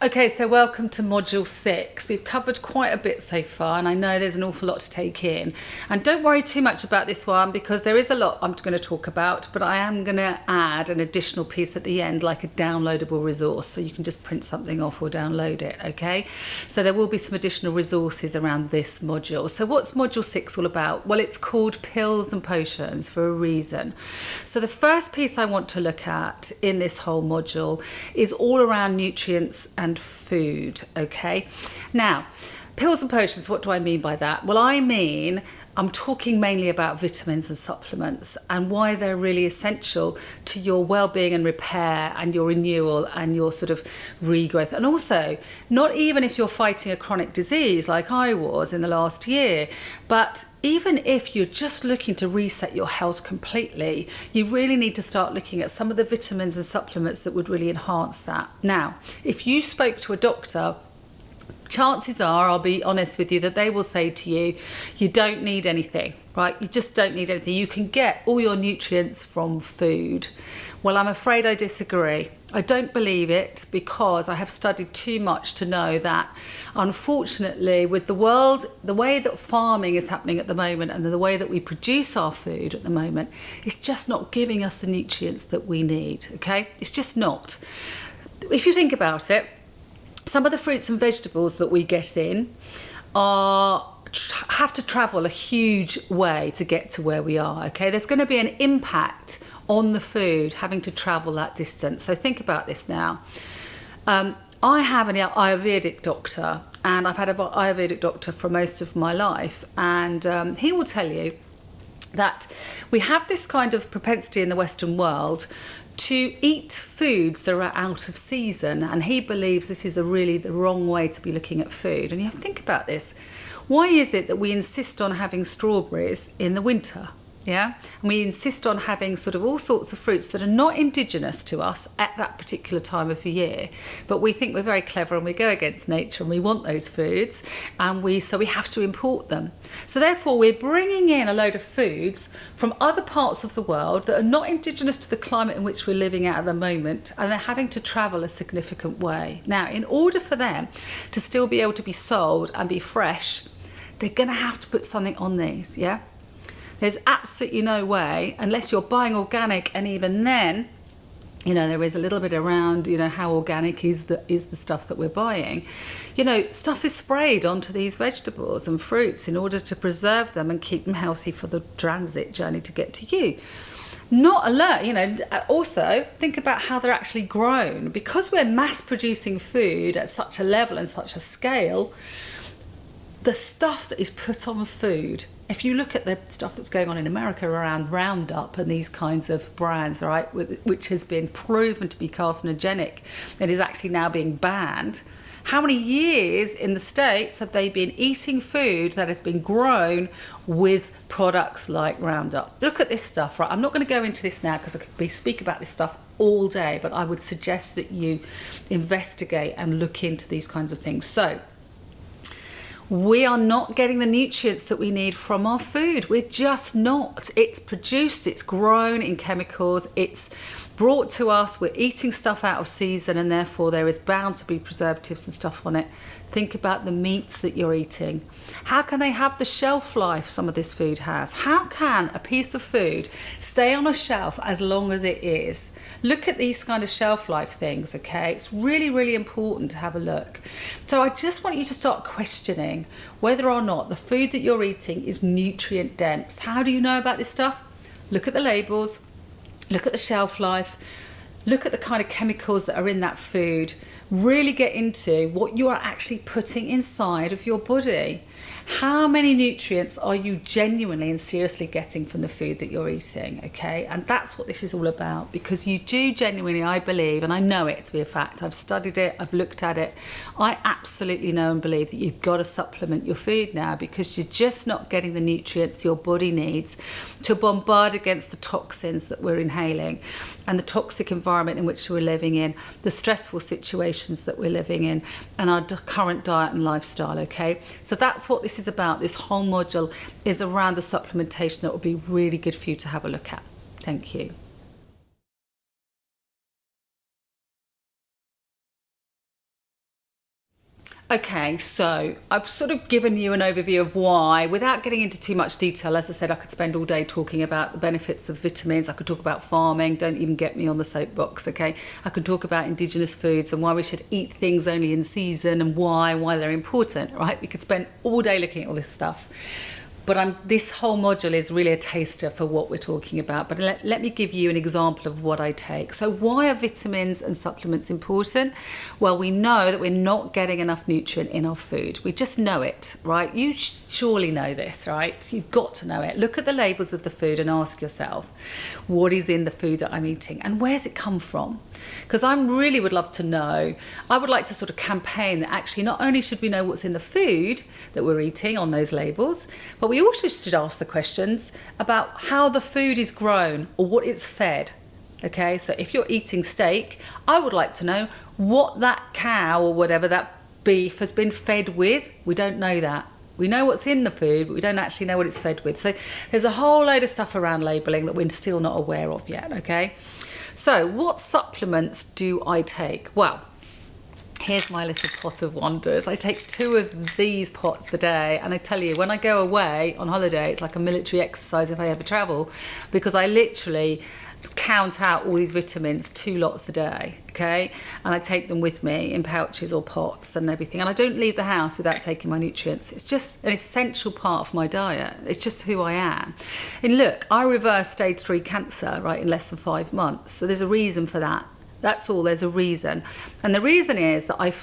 Okay, so welcome to Module 6. We've covered quite a bit so far, and I know there's an awful lot to take in. And don't worry too much about this one because there is a lot I'm going to talk about, but I am going to add an additional piece at the end, like a downloadable resource, so you can just print something off or download it, okay? So there will be some additional resources around this module. So what's Module 6 all about? Well, it's called Pills and Potions for a reason. So the first piece I want to look at in this whole module is all around nutrients and food, okay? Now, pills and potions, what do I mean by that? Well, I'm talking mainly about vitamins and supplements and why they're really essential to your well-being and repair and your renewal and your sort of regrowth. And also, not even if you're fighting a chronic disease like I was in the last year, but even if you're just looking to reset your health completely, you really need to start looking at some of the vitamins and supplements that would really enhance that. Now, if you spoke to a doctor, chances are, I'll be honest with you, that they will say to you, you don't need anything, right? You just don't need anything. You can get all your nutrients from food. Well, I'm afraid I disagree. I don't believe it because I have studied too much to know that, unfortunately, with the world, the way that farming is happening at the moment and the way that we produce our food at the moment, it's just not giving us the nutrients that we need, okay? It's just not. If you think about it, some of the fruits and vegetables that we get in have to travel a huge way to get to where we are, okay? There's going to be an impact on the food having to travel that distance. So think about this now. I have an Ayurvedic doctor, and I've had an Ayurvedic doctor for most of my life, and he will tell you that we have this kind of propensity in the Western world to eat foods that are out of season, and he believes this is really the wrong way to be looking at food. And you have to think about this. Why is it that we insist on having strawberries in the winter? Yeah, and we insist on having sort of all sorts of fruits that are not indigenous to us at that particular time of the year, but we think we're very clever and we go against nature and we want those foods, and so we have to import them. So therefore we're bringing in a load of foods from other parts of the world that are not indigenous to the climate in which we're living at the moment, and they're having to travel a significant way. Now, in order for them to still be able to be sold and be fresh, they're going to have to put something on these, yeah? There's absolutely no way, unless you're buying organic, and even then, there is a little bit around, how organic is the stuff that we're buying. Stuff is sprayed onto these vegetables and fruits in order to preserve them and keep them healthy for the transit journey to get to you. Not alone, also think about how they're actually grown. Because we're mass producing food at such a level and such a scale, the stuff that is put on food, if you look at the stuff that's going on in America around Roundup and these kinds of brands, right, which has been proven to be carcinogenic and is actually now being banned, how many years in the States have they been eating food that has been grown with products like Roundup? Look at this stuff, right? I'm not going to go into this now because I could speak about this stuff all day, but I would suggest that you investigate and look into these kinds of things. So, we are not getting the nutrients that we need from our food. We're just not. It's produced, it's grown in chemicals, it's brought to us, we're eating stuff out of season, and therefore there is bound to be preservatives and stuff on it. Think about the meats that you're eating. How can they have the shelf life some of this food has? How can a piece of food stay on a shelf as long as it is? Look at these kind of shelf life things, okay? It's really, really important to have a look. So I just want you to start questioning whether or not the food that you're eating is nutrient dense. How do you know about this stuff? Look at the labels, look at the shelf life, look at the kind of chemicals that are in that food. Really get into what you are actually putting inside of your body. How many nutrients are you genuinely and seriously getting from the food that you're eating, okay? And that's what this is all about, because you do genuinely, I believe, and I know it to be a fact, I've studied it, I've looked at it, I absolutely know and believe that you've got to supplement your food now, because you're just not getting the nutrients your body needs to bombard against the toxins that we're inhaling and the toxic environment in which we're living in, the stressful situations that we're living in, and our current diet and lifestyle, okay? So that's what this is about. This whole module is around the supplementation that will be really good for you to have a look at. Thank you. Okay, so I've sort of given you an overview of why, without getting into too much detail. As I said, I could spend all day talking about the benefits of vitamins. I could talk about farming. Don't even get me on the soapbox, okay? I could talk about indigenous foods and why we should eat things only in season and why they're important, right? We could spend all day looking at all this stuff. But this whole module is really a taster for what we're talking about. But let me give you an example of what I take. So why are vitamins and supplements important? Well, we know that we're not getting enough nutrient in our food. We just know it, right? You surely know this, right? You've got to know it. Look at the labels of the food and ask yourself, what is in the food that I'm eating and where's it come from? Because I really would love to know. I would like to sort of campaign that actually not only should we know what's in the food that we're eating on those labels, but we also should ask the questions about how the food is grown or what it's fed. Okay, so if you're eating steak, I would like to know what that cow or whatever that beef has been fed with. We don't know that. We know what's in the food, but we don't actually know what it's fed with. So there's a whole load of stuff around labelling that we're still not aware of yet, okay? So what supplements do I take? Well, here's my little pot of wonders. I take 2 of these pots a day, and I tell you, when I go away on holiday, it's like a military exercise if I ever travel, because I literally count out all these vitamins, 2 lots a day, okay? And I take them with me in pouches or pots and everything. And I don't leave the house without taking my nutrients. It's just an essential part of my diet. It's just who I am. And look, I reversed stage 3 cancer, right, in less than 5 months. So there's a reason for that. That's all, there's a reason. And the reason is that I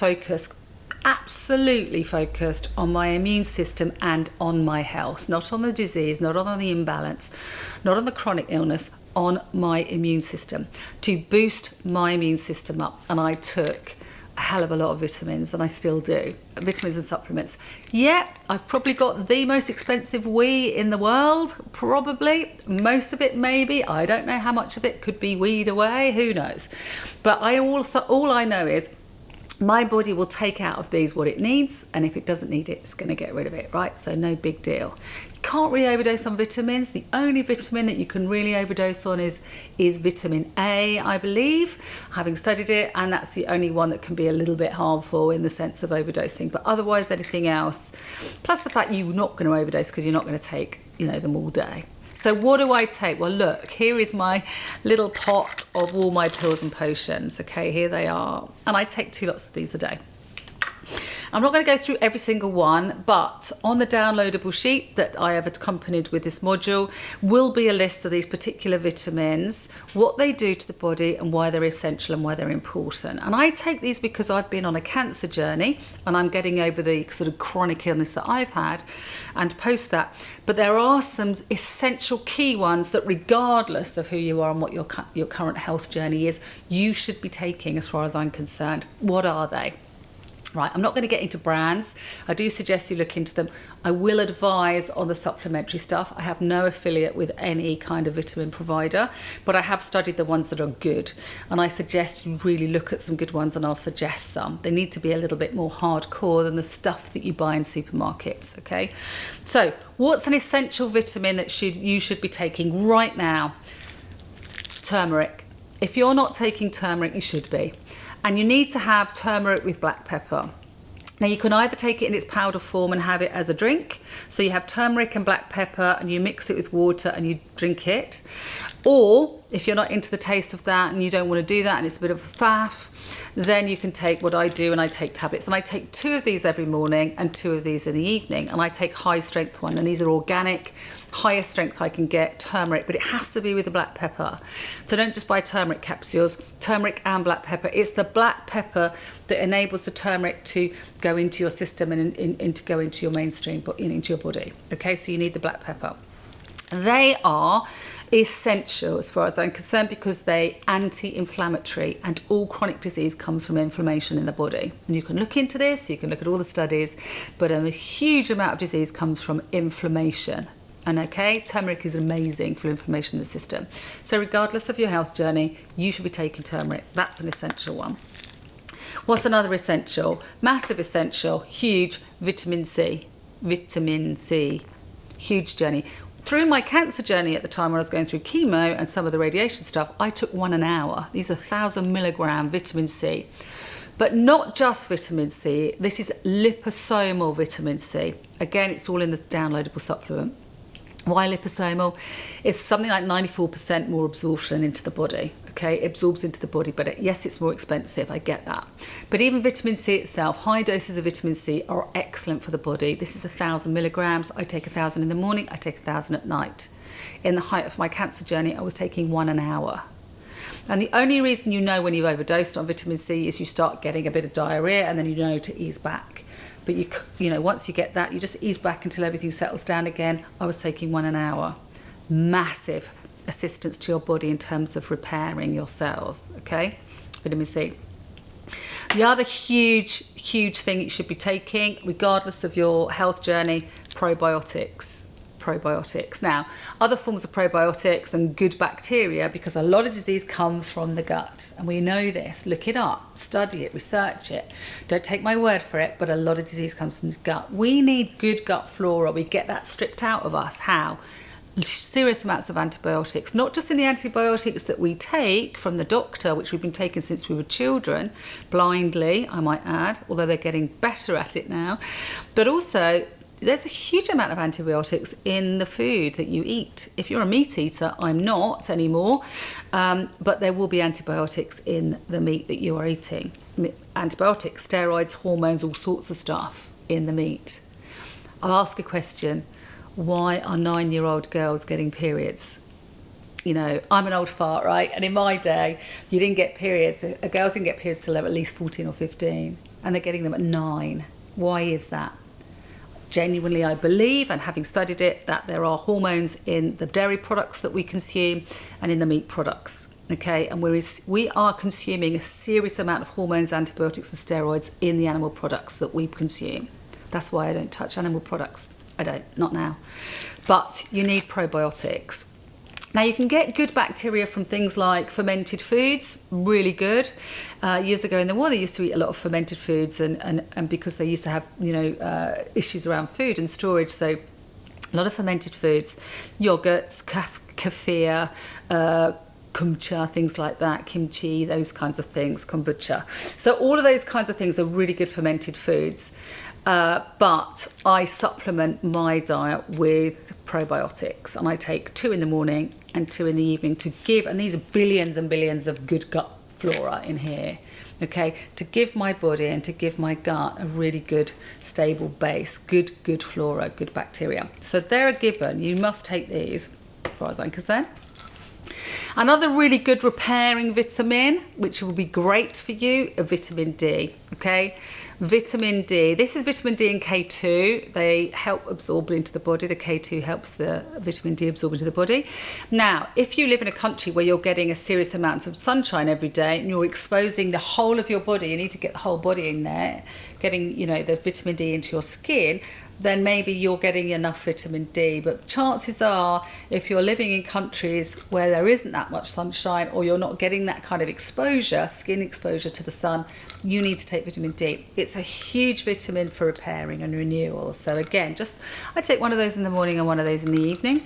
absolutely focused on my immune system and on my health, not on the disease, not on the imbalance, not on the chronic illness, on my immune system, to boost my immune system up. And I took a hell of a lot of vitamins, and I still do. Vitamins and supplements. Yeah, I've probably got the most expensive weed in the world, probably. Most of it maybe. I don't know how much of it could be weed away, who knows. But all I know is my body will take out of these what it needs, and if it doesn't need it, it's going to get rid of it, right? So no big deal. You can't really overdose on vitamins. The only vitamin that you can really overdose on is vitamin A, I believe, having studied it, and that's the only one that can be a little bit harmful in the sense of overdosing. But otherwise, anything else, plus the fact you're not going to overdose because you're not going to take, them all day. So what do I take? Well, look, here is my little pot of all my pills and potions. Okay, here they are. And I take 2 lots of these a day. I'm not going to go through every single one, but on the downloadable sheet that I have accompanied with this module will be a list of these particular vitamins, what they do to the body and why they're essential and why they're important. And I take these because I've been on a cancer journey and I'm getting over the sort of chronic illness that I've had and post that. But there are some essential key ones that regardless of who you are and what your current health journey is, you should be taking as far as I'm concerned. What are they? Right, I'm not going to get into brands. I do suggest you look into them. I will advise on the supplementary stuff. I have no affiliate with any kind of vitamin provider, but I have studied the ones that are good. And I suggest you really look at some good ones, and I'll suggest some. They need to be a little bit more hardcore than the stuff that you buy in supermarkets, okay? So what's an essential vitamin that you should be taking right now? Turmeric. If you're not taking turmeric, you should be. And you need to have turmeric with black pepper. Now you can either take it in its powder form and have it as a drink. So you have turmeric and black pepper and you mix it with water and you drink it. Or if you're not into the taste of that and you don't want to do that and it's a bit of a faff, then you can take what I do, and I take tablets. And I take 2 of these every morning and 2 of these in the evening. And I take high strength one, and these are organic, highest strength I can get, turmeric, but it has to be with the black pepper. So don't just buy turmeric capsules, turmeric and black pepper. It's the black pepper that enables the turmeric to go into your system and to go into your mainstream, into your body. Okay, so you need the black pepper. They are essential as far as I'm concerned because they're anti-inflammatory, and all chronic disease comes from inflammation in the body. And you can look into this, you can look at all the studies, but a huge amount of disease comes from inflammation. And okay, turmeric is amazing for inflammation in the system. So regardless of your health journey, you should be taking turmeric. That's an essential one. What's another essential? Massive essential, huge, vitamin C. Vitamin C, huge journey. Through my cancer journey at the time when I was going through chemo and some of the radiation stuff, I took 1 an hour. These are 1,000 milligram vitamin C. But not just vitamin C, this is liposomal vitamin C. Again, it's all in the downloadable supplement. Why liposomal? It's something like 94% more absorption into the body. Okay, it absorbs into the body, but yes, it's more expensive, I get that. But even vitamin C itself, high doses of vitamin C are excellent for the body. This is 1,000 milligrams. I take 1,000 in the morning, I take 1,000 at night. In the height of my cancer journey, I was taking 1 an hour. And the only reason you know when you've overdosed on vitamin C is you start getting a bit of diarrhea, and then you know to ease back. But you know, once you get that, you just ease back until everything settles down again. I was taking 1 an hour. Massive assistance to your body in terms of repairing your cells, okay? Vitamin C. The other huge thing you should be taking, regardless of your health journey, probiotics. Now, other forms of probiotics and good bacteria, because a lot of disease comes from the gut, and we know this. Look it up, study it, research it. Don't take my word for it, but a lot of disease comes from the gut. We need good gut flora. We get that stripped out of us. How? Serious amounts of antibiotics, not just in the antibiotics that we take from the doctor, which we've been taking since we were children, blindly, I might add, although they're getting better at it now, but also there's a huge amount of antibiotics in the food that you eat. If you're a meat eater, I'm not anymore, but there will be antibiotics in the meat that you are eating. Antibiotics, steroids, hormones, all sorts of stuff in the meat. I'll ask a question. Why are 9-year-old girls getting periods? You know, I'm an old fart, right? And in my day, you didn't get periods. Girls didn't get periods till they were at least 14 or 15, and they're getting them at 9. Why is that? Genuinely, I believe, and having studied it, that there are hormones in the dairy products that we consume and in the meat products. Okay, and we are consuming a serious amount of hormones, antibiotics, and steroids in the animal products that we consume. That's why I don't touch animal products. I don't, not now. But you need probiotics. Now, you can get good bacteria from things like fermented foods, really good. Years ago in the war, they used to eat a lot of fermented foods, and because they used to have, you know, issues around food and storage, so a lot of fermented foods, yogurts, kefir, kombucha, things like that, kimchi, those kinds of things, kombucha. So all of those kinds of things are really good fermented foods. But I supplement my diet with probiotics, and I take 2 in the morning and 2 in the evening to give, and these are billions and billions of good gut flora in here, okay, to give my body and to give my gut a really good stable base, good flora, good bacteria. So they're a given. You must take these, as far as I'm concerned. Another really good repairing vitamin, which will be great for you, a vitamin D, okay? Vitamin D, this is vitamin D and K2. They help absorb into the body. The K2 helps the vitamin D absorb into the body. Now, if you live in a country where you're getting a serious amount of sunshine every day and you're exposing the whole of your body, you need to get the whole body in there, getting, you know, the vitamin D into your skin, then maybe you're getting enough vitamin D. But chances are, if you're living in countries where there isn't that much sunshine, or you're not getting that kind of exposure, skin exposure to the sun, you need to take vitamin D. It's a huge vitamin for repairing and renewal. So again, I take one of those in the morning and one of those in the evening.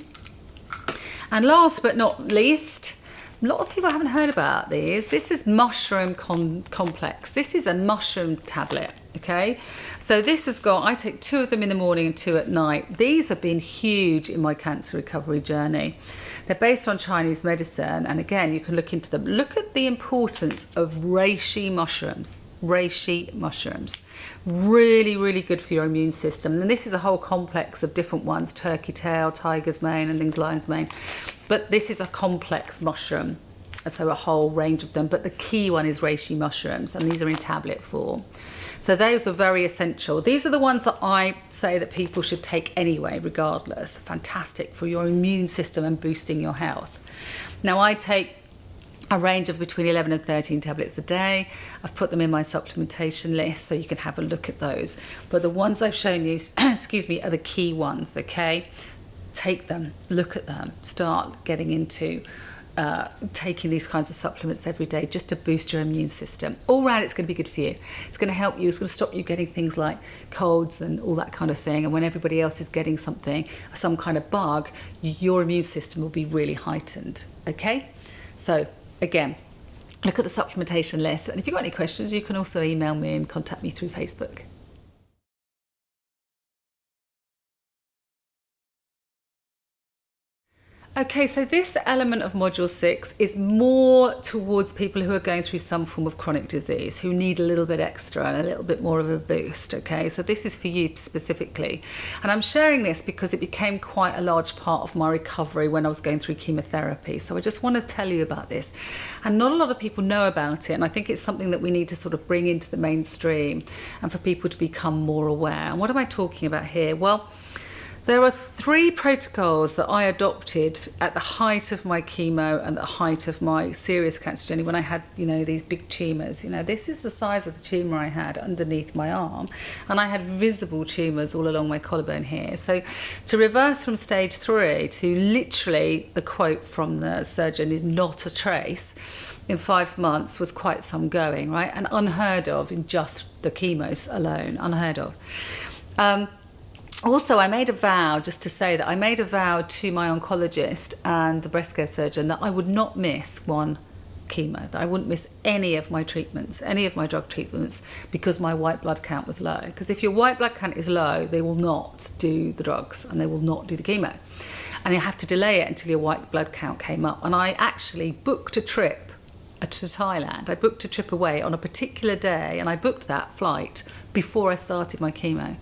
And last but not least, a lot of people haven't heard about these. This is mushroom complex. This is a mushroom tablet, okay? So this has got, I take 2 of them in the morning and 2 at night. These have been huge in my cancer recovery journey. They're based on Chinese medicine, and again, you can look into them. Look at the importance of reishi mushrooms. Reishi mushrooms. Really, really good for your immune system. And this is a whole complex of different ones, turkey tail, tiger's mane, and things lion's mane. But this is a complex mushroom, so a whole range of them. But the key one is reishi mushrooms, and these are in tablet form. So those are very essential. These are the ones that I say that people should take anyway, regardless. Fantastic for your immune system and boosting your health. Now, I take a range of between 11 and 13 tablets a day. I've put them in my supplementation list so you can have a look at those. But the ones I've shown you, excuse me, are the key ones, okay? Take them, look at them, start getting into taking these kinds of supplements every day just to boost your immune system. All round, it's going to be good for you. It's going to help you. It's going to stop you getting things like colds and all that kind of thing. And when everybody else is getting something, some kind of bug, your immune system will be really heightened. Okay? So again, look at the supplementation list. And if you've got any questions, you can also email me and contact me through Facebook. Okay, so this element of Module 6 is more towards people who are going through some form of chronic disease, who need a little bit extra and a little bit more of a boost, okay? So this is for you specifically. And I'm sharing this because it became quite a large part of my recovery when I was going through chemotherapy. So I just want to tell you about this. And not a lot of people know about it, and I think it's something that we need to sort of bring into the mainstream and for people to become more aware. And what am I talking about here? Well, there are 3 protocols that I adopted at the height of my chemo and the height of my serious cancer journey when I had, these big tumours. This is the size of the tumour I had underneath my arm, and I had visible tumours all along my collarbone here. So to reverse from stage 3 to literally, the quote from the surgeon is not a trace, in 5 months was quite some going, right? And unheard of in just the chemos alone, unheard of. Also, I made a vow, just to say that I made a vow to my oncologist and the breast care surgeon that I would not miss one chemo, that I wouldn't miss any of my treatments, any of my drug treatments, because my white blood count was low. Because if your white blood count is low, they will not do the drugs and they will not do the chemo. And you have to delay it until your white blood count came up. And I actually booked a trip to Thailand. I booked a trip away on a particular day, and I booked that flight before I started my chemo.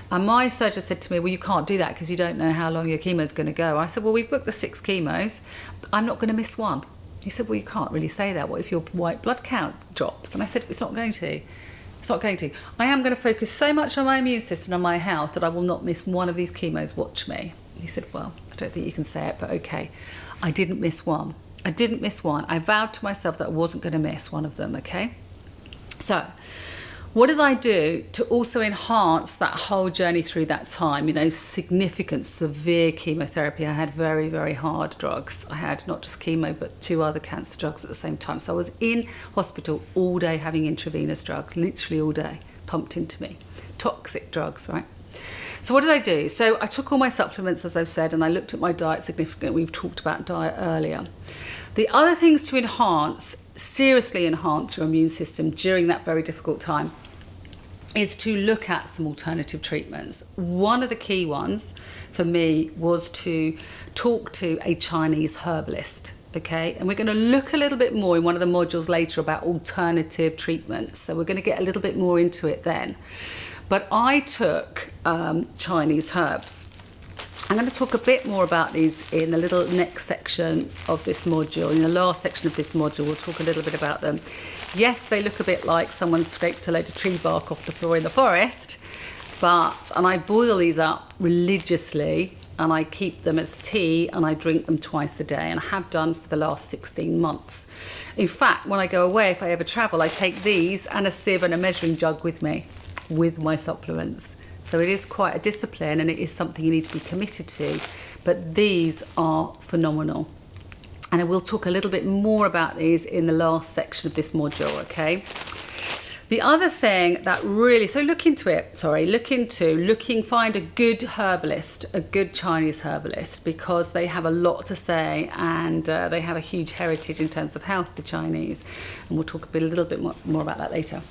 And my surgeon said to me, well, you can't do that because you don't know how long your chemo is going to go. And I said, well, we've booked the 6 chemos. I'm not going to miss one. He said, well, you can't really say that. What if your white blood count drops? And I said, it's not going to. It's not going to. I am going to focus so much on my immune system and my health that I will not miss one of these chemos. Watch me. He said, well, I don't think you can say it, but okay. I didn't miss one. I didn't miss one. I vowed to myself that I wasn't going to miss one of them, okay? So what did I do to also enhance that whole journey through that time? Significant, severe chemotherapy. I had very, very hard drugs. I had not just chemo, but 2 other cancer drugs at the same time. So I was in hospital all day having intravenous drugs, literally all day, pumped into me. Toxic drugs, right? So what did I do? So I took all my supplements, as I've said, and I looked at my diet significantly. We've talked about diet earlier. The other things to enhance, seriously enhance your immune system during that very difficult time, is to look at some alternative treatments. One of the key ones for me was to talk to a Chinese herbalist, okay? And we're going to look a little bit more in one of the modules later about alternative treatments. So we're going to get a little bit more into it then. But I took Chinese herbs. I'm going to talk a bit more about these in the little next section of this module. In the last section of this module, we'll talk a little bit about them. Yes, they look a bit like someone scraped a load of tree bark off the floor in the forest, and I boil these up religiously, and I keep them as tea, and I drink them twice a day, and I have done for the last 16 months. In fact, when I go away, if I ever travel, I take these and a sieve and a measuring jug with me, with my supplements. So it is quite a discipline, and it is something you need to be committed to, but these are phenomenal. And I will talk a little bit more about these in the last section of this module, okay? The other thing that really, so find a good herbalist, a good Chinese herbalist, because they have a lot to say, and they have a huge heritage in terms of health, the Chinese. And we'll talk a little bit more about that later.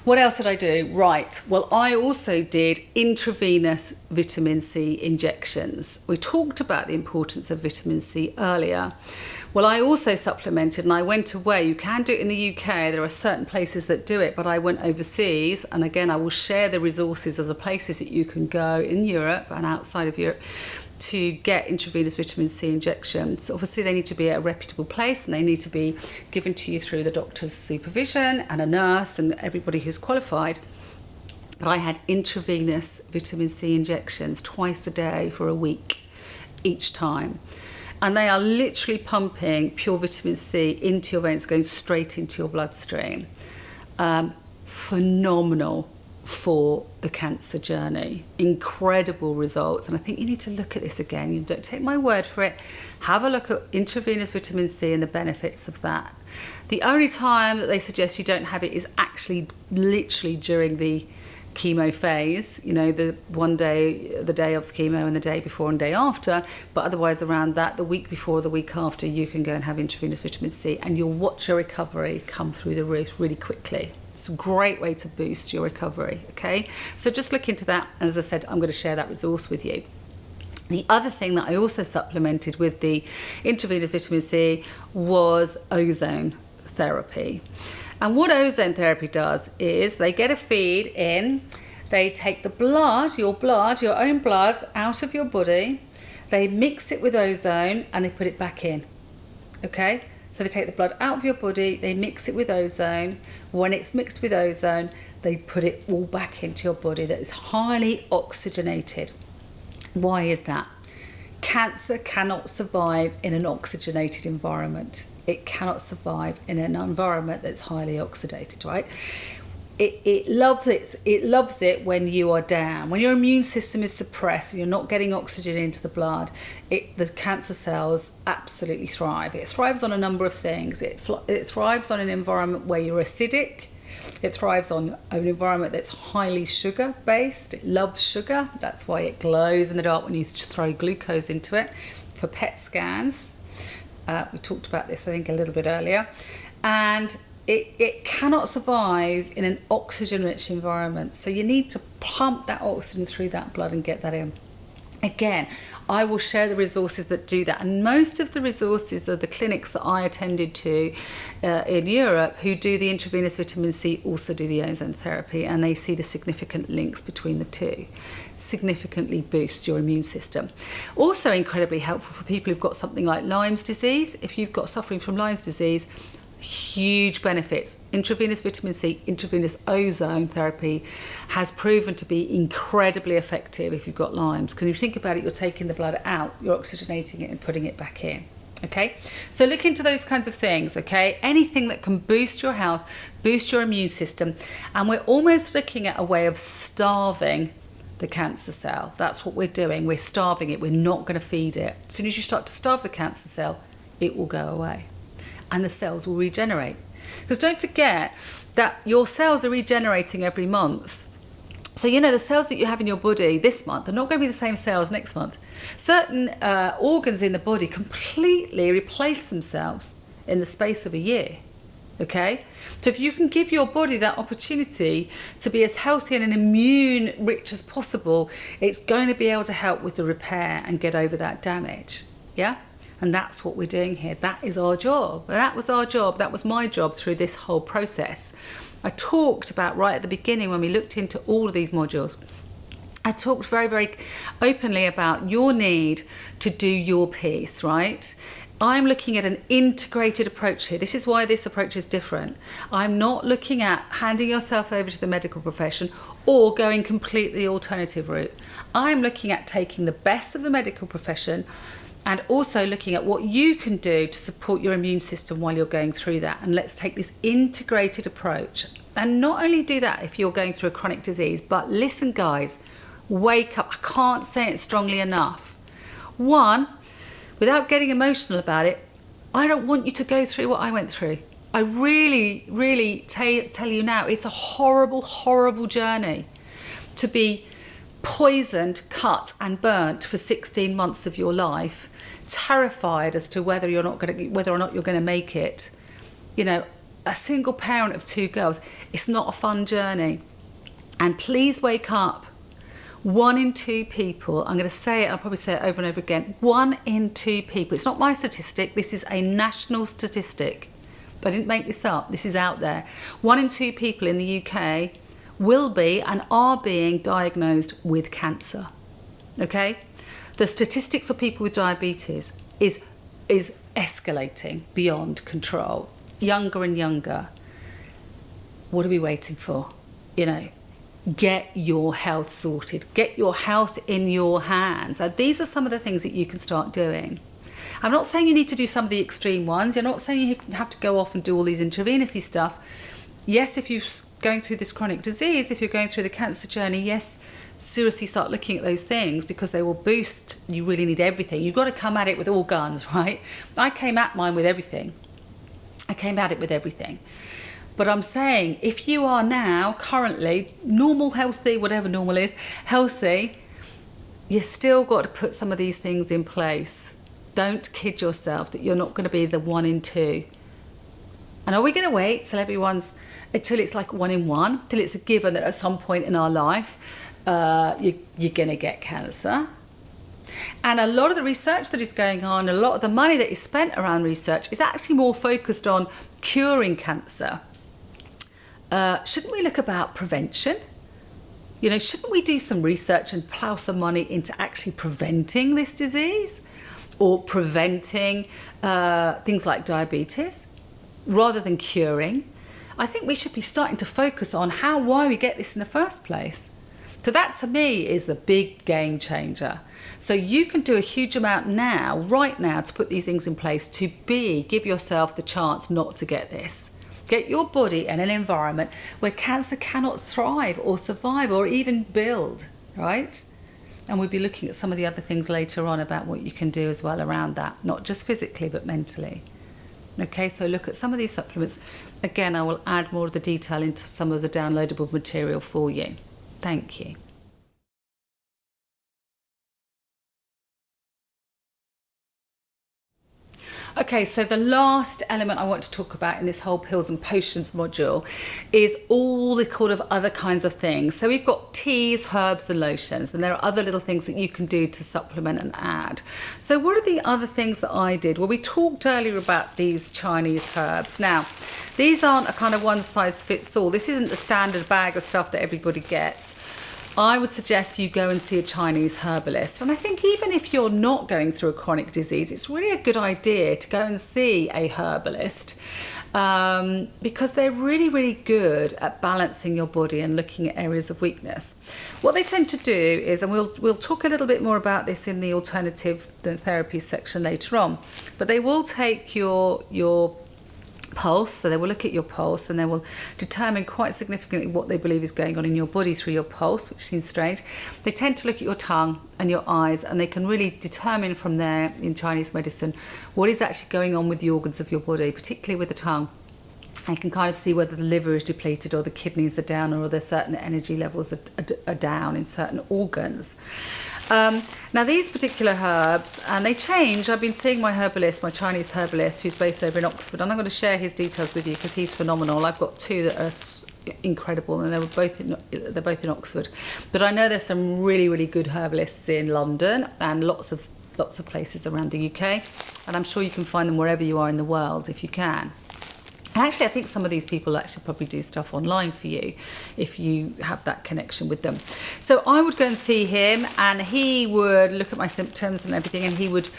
What else did I do? Right, well, I also did intravenous vitamin C injections. We talked about the importance of vitamin C earlier. Well, I also supplemented, and I went away. You can do it in the UK. There are certain places that do it, but I went overseas. And again, I will share the resources of the places that you can go in Europe and outside of Europe to get intravenous vitamin C injections. Obviously, they need to be at a reputable place, and they need to be given to you through the doctor's supervision and a nurse and everybody who's qualified. But I had intravenous vitamin C injections twice a day for a week each time. And they are literally pumping pure vitamin C into your veins, going straight into your bloodstream. Phenomenal for the cancer journey. Incredible results. And I think you need to look at this again. You don't take my word for it. Have a look at intravenous vitamin C and the benefits of that. The only time that they suggest you don't have it is actually literally during the chemo phase, the one day, the day of chemo and the day before and day after, but otherwise around that, the week before, the week after, you can go and have intravenous vitamin C, and you'll watch your recovery come through the roof really quickly. It's a great way to boost your recovery, okay? So just look into that, and as I said, I'm going to share that resource with you. The other thing that I also supplemented with the intravenous vitamin C was ozone therapy. And what ozone therapy does is they get a feed in, they take the blood, your own blood, out of your body, they mix it with ozone and they put it back in, okay? So they take the blood out of your body, they mix it with ozone. When it's mixed with ozone, they put it all back into your body that is highly oxygenated. Why is that? Cancer cannot survive in an oxygenated environment. It cannot survive in an environment that's highly oxidated, right? It loves it when you are down. When your immune system is suppressed, you're not getting oxygen into the blood, the cancer cells absolutely thrive. It thrives on a number of things. It thrives on an environment where you're acidic. It thrives on an environment that's highly sugar-based. It loves sugar. That's why it glows in the dark when you throw glucose into it. For PET scans, we talked about this, I think, a little bit earlier. And it cannot survive in an oxygen-rich environment. So you need to pump that oxygen through that blood and get that in. Again, I will share the resources that do that. And most of the resources are the clinics that I attended to in Europe who do the intravenous vitamin C, also do the ozone therapy, and they see the significant links between the two. Significantly boost your immune system. Also incredibly helpful for people who've got something like Lyme's disease. If you've got suffering from Lyme's disease, huge benefits. Intravenous vitamin C, intravenous ozone therapy has proven to be incredibly effective if you've got Lyme's. Because you think about it, you're taking the blood out, you're oxygenating it and putting it back in. Okay, so look into those kinds of things, okay? Anything that can boost your health, boost your immune system. And we're almost looking at a way of starving the cancer cell. That's what we're doing. We're starving it. We're not going to feed it. As soon as you start to starve the cancer cell, it will go away. And the cells will regenerate. Because don't forget that your cells are regenerating every month. So, the cells that you have in your body this month are not going to be the same cells next month. Certain organs in the body completely replace themselves in the space of a year. Okay? So if you can give your body that opportunity to be as healthy and immune rich as possible, it's going to be able to help with the repair and get over that damage. Yeah? And that's what we're doing here. That is our job. That was our job. That was my job through this whole process. I talked about right at the beginning when we looked into all of these modules, I talked very, very openly about your need to do your piece, right? I'm looking at an integrated approach here. This is why this approach is different. I'm not looking at handing yourself over to the medical profession or going completely alternative route. I'm looking at taking the best of the medical profession and also looking at what you can do to support your immune system while you're going through that. And let's take this integrated approach. And not only do that if you're going through a chronic disease, but listen, guys, wake up. I can't say it strongly enough. One, without getting emotional about it, I don't want you to go through what I went through. I really, really tell you now, it's a horrible, horrible journey to be poisoned, cut and burnt for 16 months of your life, terrified as to whether or not you're going to make it. A single parent of 2 girls, it's not a fun journey. And please wake up. 1 in 2 people, I'm going to say it, I'll probably say it over and over again, 1 in 2 people, it's not my statistic, this is a national statistic. I didn't make this up, this is out there. 1 in 2 people in the UK will be and are being diagnosed with cancer. Okay? The statistics of people with diabetes is escalating beyond control. Younger and younger. What are we waiting for? Get your health sorted. Get your health in your hands. And these are some of the things that you can start doing. I'm not saying you need to do some of the extreme ones. You're not saying you have to go off and do all these intravenousy stuff. Yes, if you're going through this chronic disease, if you're going through the cancer journey, yes, seriously start looking at those things because they will boost. You really need everything. You've got to come at it with all guns, right? I came at mine with everything. But I'm saying if you are now currently normal, healthy, whatever normal is, healthy, you still got to put some of these things in place. Don't kid yourself that you're not going to be the 1 in 2. And are we going to wait until it's like 1 in 1, till it's a given that at some point in our life you're going to get cancer? And a lot of the research that is going on, a lot of the money that is spent around research is actually more focused on curing cancer. Shouldn't we look about prevention? You know, shouldn't we do some research and plough some money into actually preventing this disease, or preventing things like diabetes, rather than curing? I think we should be starting to focus on why we get this in the first place. So that to me is the big game changer. So you can do a huge amount now, right now, to put these things in place to give yourself the chance not to get this. Get your body in an environment where cancer cannot thrive or survive or even build, right? And we'll be looking at some of the other things later on about what you can do as well around that, not just physically, but mentally. Okay, so look at some of these supplements. Again, I will add more of the detail into some of the downloadable material for you. Thank you. Okay, so the last element I want to talk about in this whole pills and potions module is all the kind of other kinds of things. So we've got teas, herbs and lotions, and there are other little things that you can do to supplement and add. So what are the other things that I did? Well, we talked earlier about these Chinese herbs. Now, these aren't a kind of one size fits all. This isn't the standard bag of stuff that everybody gets. I would suggest you go and see a Chinese herbalist. And I think even if you're not going through a chronic disease, it's really a good idea to go and see a herbalist, because they're really, really good at balancing your body and looking at areas of weakness. What they tend to do is, and we'll talk a little bit more about this in the alternative therapy section later on, but they will take your pulse, so they will look at your pulse and they will determine quite significantly what they believe is going on in your body through your pulse, which seems strange. They tend to look at your tongue and your eyes, and they can really determine from there in Chinese medicine what is actually going on with the organs of your body, particularly with the tongue. They can kind of see whether the liver is depleted or the kidneys are down, or there's certain energy levels are down in certain organs. Now these particular herbs, and they change. I've been seeing my Chinese herbalist, who's based over in Oxford, and I'm going to share his details with you because he's phenomenal. I've got two that are incredible, and they're both in Oxford. But I know there's some really, really good herbalists in London and lots of places around the UK, and I'm sure you can find them wherever you are in the world if you can. Actually, I think some of these people actually probably do stuff online for you if you have that connection with them. So I would go and see him, and he would look at my symptoms and everything, and he would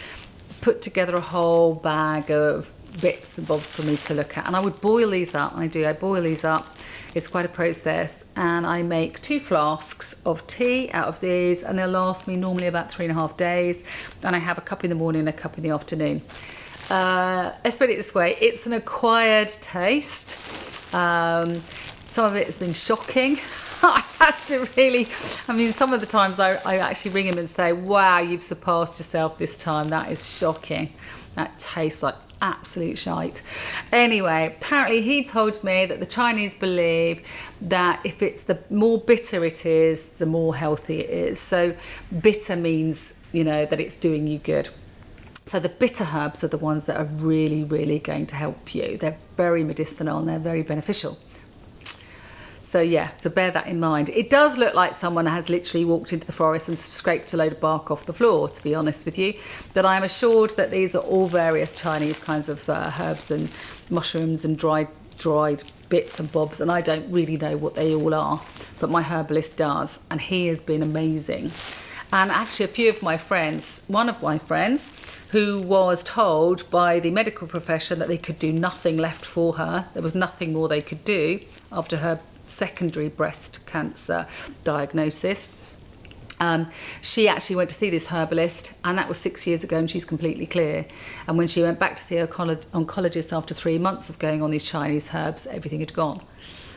put together a whole bag of bits and bobs for me to look at. And I would boil these up. I boil these up. It's quite a process. And I make 2 flasks of tea out of these, and they'll last me normally about 3.5 days. And I have a cup in the morning and a cup in the afternoon. Let's put it this way, it's an acquired taste. Some of it has been shocking. I had to really, some of the times I actually ring him and say, wow, you've surpassed yourself this time. That is shocking. That tastes like absolute shite. Anyway, apparently he told me that the Chinese believe that if it's the more bitter it is, the more healthy it is. So bitter means, that it's doing you good. So the bitter herbs are the ones that are really, really going to help you. They're very medicinal and they're very beneficial. So yeah, so bear that in mind. It does look like someone has literally walked into the forest and scraped a load of bark off the floor, to be honest with you. But I am assured that these are all various Chinese kinds of herbs and mushrooms and dried bits and bobs, and I don't really know what they all are, but my herbalist does, and he has been amazing. And actually one of my friends, who was told by the medical profession that they could do nothing left for her, there was nothing more they could do after her secondary breast cancer diagnosis. She actually went to see this herbalist, and that was 6 years ago, and she's completely clear. And when she went back to see her oncologist after 3 months of going on these Chinese herbs, everything had gone.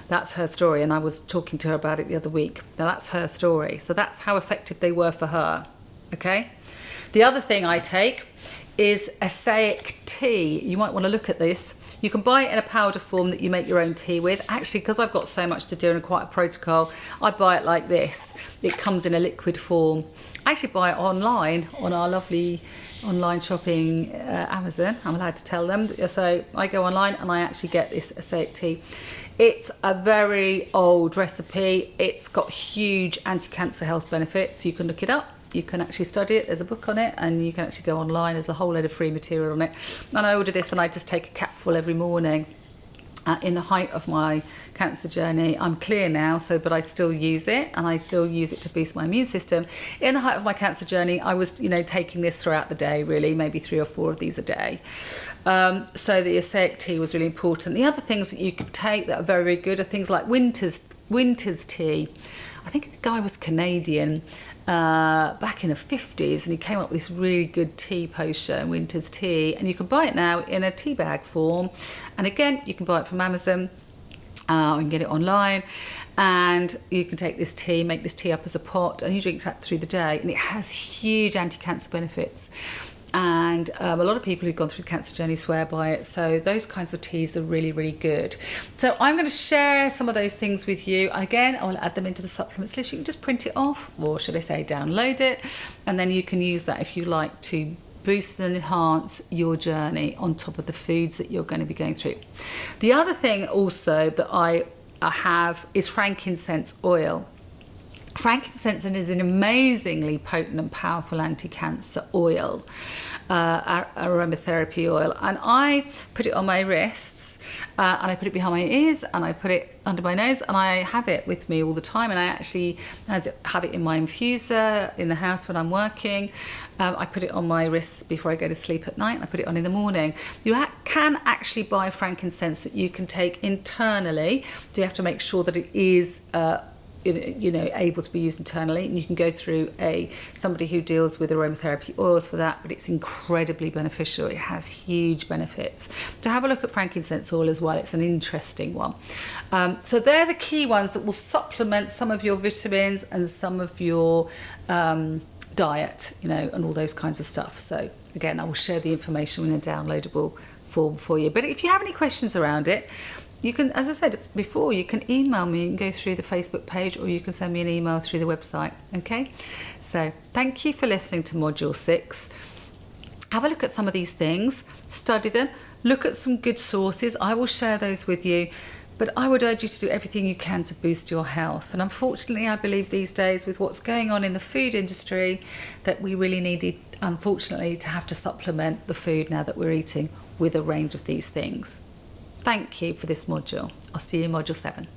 That's her story, and I was talking to her about it the other week. Now that's her story. So that's how effective they were for her. Okay? The other thing I take is acai tea. You might want to look at this. You can buy it in a powder form that you make your own tea with. Actually, because I've got so much to do and quite a protocol, I buy it like this. It comes in a liquid form. I actually buy it online on our lovely online shopping Amazon. I'm allowed to tell them. So I go online and I actually get this acai tea. It's a very old recipe. It's got huge anti-cancer health benefits. You can look it up. You can actually study it. There's a book on it, and you can actually go online. There's a whole load of free material on it. And I order this, and I just take a capful every morning. In the height of my cancer journey, I'm clear now, but I still use it, and I still use it to boost my immune system. In the height of my cancer journey, I was, taking this throughout the day, really, maybe 3 or 4 of these a day. So the acai tea was really important. The other things that you could take that are very, very good are things like winter's tea. I think the guy was Canadian. Back in the 50s, and he came up with this really good tea potion, winter's tea, and you can buy it now in a tea bag form. And again, you can buy it from Amazon, you can get it online, and you can take this tea, make this tea up as a pot, and you drink that through the day, and it has huge anti-cancer benefits. And a lot of people who've gone through the cancer journey swear by it. So those kinds of teas are really, really good. So I'm going to share some of those things with you. Again, I will add them into the supplements list. You can just print it off, or should I say download it, and then you can use that if you like to boost and enhance your journey on top of the foods that you're going to be going through. The other thing also that I have is frankincense oil. Frankincense is an amazingly potent and powerful anti-cancer oil, aromatherapy oil, and I put it on my wrists, and I put it behind my ears, and I put it under my nose, and I have it with me all the time. And I actually have it in my infuser in the house when I'm working. I put it on my wrists before I go to sleep at night, and I put it on in the morning. You can actually buy frankincense that you can take internally, so you have to make sure that it is able to be used internally, and you can go through somebody who deals with aromatherapy oils for that, but it's incredibly beneficial. It has huge benefits. To have a look at frankincense oil as well, it's an interesting one. So they're the key ones that will supplement some of your vitamins and some of your diet, and all those kinds of stuff. So again, I will share the information in a downloadable form for you. But if you have any questions around it, you can, as I said before, you can email me and go through the Facebook page, or you can send me an email through the website. Okay, so thank you for listening to Module 6. Have a look at some of these things, study them, look at some good sources. I will share those with you, but I would urge you to do everything you can to boost your health. And unfortunately, I believe these days, with what's going on in the food industry, that we really need, unfortunately, to have to supplement the food now that we're eating with a range of these things. Thank you for this module. I'll see you in Module 7.